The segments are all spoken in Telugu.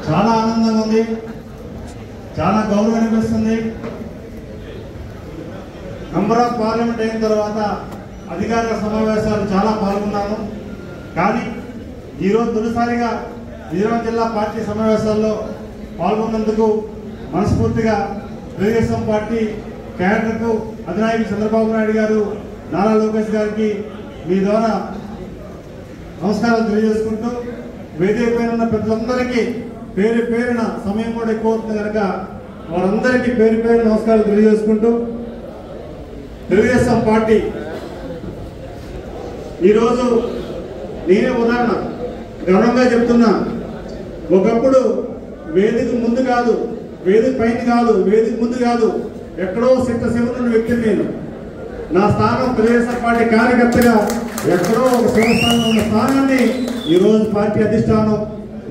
చాలా ఆనందంగా ఉంది, చాలా గౌరవం అనిపిస్తుంది. మెంబర్ ఆఫ్ పార్లమెంట్ అయిన తర్వాత అధికారిక సమావేశాలు చాలా పాల్గొన్నాను. కానీ ఈరోజు తొలిసారిగా విజయనగరం జిల్లా పార్టీ సమావేశాల్లో పాల్గొన్నందుకు మనస్ఫూర్తిగా తెలుగుదేశం పార్టీ క్యాడర్కు అధినాయకుడు చంద్రబాబు నాయుడు గారు, నారా లోకేష్ గారికి మీ ద్వారా నమస్కారాలు తెలియజేసుకుంటూ, వేదిక పైన ఉన్న పెద్దలందరికీ పేరు పేరున సమయం కూడా ఎక్కువ అవుతుంది కనుక వారందరికీ పేరు పేరు నమస్కారాలు తెలియజేసుకుంటూ, తెలుగుదేశం పార్టీ ఈరోజు నేనే ఉదాహరణ గర్వంగా చెప్తున్నా. ఒకప్పుడు వేదిక ముందు కాదు, వేదిక పైన కాదు, వేదిక ముందు కాదు, ఎక్కడో శివనున్న వ్యక్తిని నేను. నా స్థానం తెలుగుదేశం పార్టీ కార్యకర్తగా ఎక్కడో ఒక శివస్థానంలో ఉన్న స్థానాన్ని ఈరోజు పార్టీ అధిష్టానం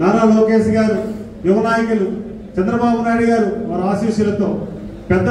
నారా లోకేష్ గారు, యువ నాయకులు చంద్రబాబు నాయుడు గారు వారి ఆశీస్సులతో పెద్ద